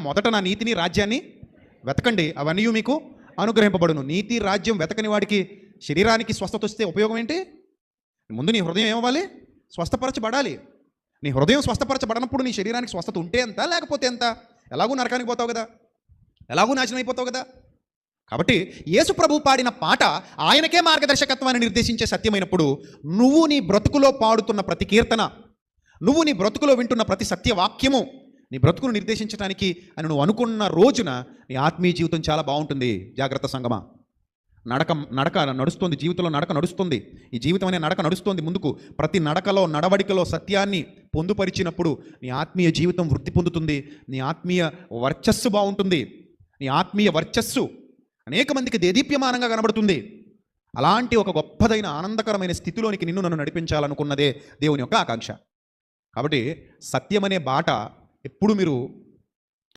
మొదట నా నీతిని రాజ్యాన్ని వెతకండి, అవన్నీ మీకు అనుగ్రహింపబడును. నీతి రాజ్యం వెతకని వాడికి శరీరానికి స్వస్థత వస్తే ఉపయోగం ఏంటి? ముందు నీ హృదయం ఏమవ్వాలి? స్వస్థపరచబడాలి. నీ హృదయం స్వస్థపరచబడినప్పుడు నీ శరీరానికి స్వస్థత ఉంటే ఎంత, లేకపోతే ఎంత? ఎలాగూ నరకానికి పోతావు కదా, ఎలాగూ నాశనం అయిపోతావు కదా. కాబట్టి యేసు ప్రభు పాడిన పాట ఆయనకే మార్గదర్శకత్వాన్ని నిర్దేశించే సత్యమైనప్పుడు, నువ్వు నీ బ్రతుకులో పాడుతున్న ప్రతి కీర్తన, నువ్వు నీ బ్రతుకులో వింటున్న ప్రతి సత్యవాక్యము నీ బ్రతుకును నిర్దేశించడానికి అని నువ్వు అనుకున్న రోజున నీ ఆత్మీయ జీవితం చాలా బాగుంటుంది. జాగ్రత్త సంగమా. నడక నడుస్తుంది, జీవితంలో నడక నడుస్తుంది. ఈ జీవితం అనే నడక నడుస్తుంది ముందుకు. ప్రతి నడకలో, నడవడికలో సత్యాన్ని పొందుపరిచినప్పుడు నీ ఆత్మీయ జీవితం వృద్ధి పొందుతుంది. నీ ఆత్మీయ వర్చస్సు బాగుంటుంది. నీ ఆత్మీయ వర్చస్సు అనేక మందికి దేదీప్యమానంగా కనబడుతుంది. అలాంటి ఒక గొప్పదైన ఆనందకరమైన స్థితిలోనికి నిన్ను నన్ను నడిపించాలనుకున్నదే దేవుని యొక్క ఆకాంక్ష. కాబట్టి సత్యం అనే బాట ఎప్పుడు మీరు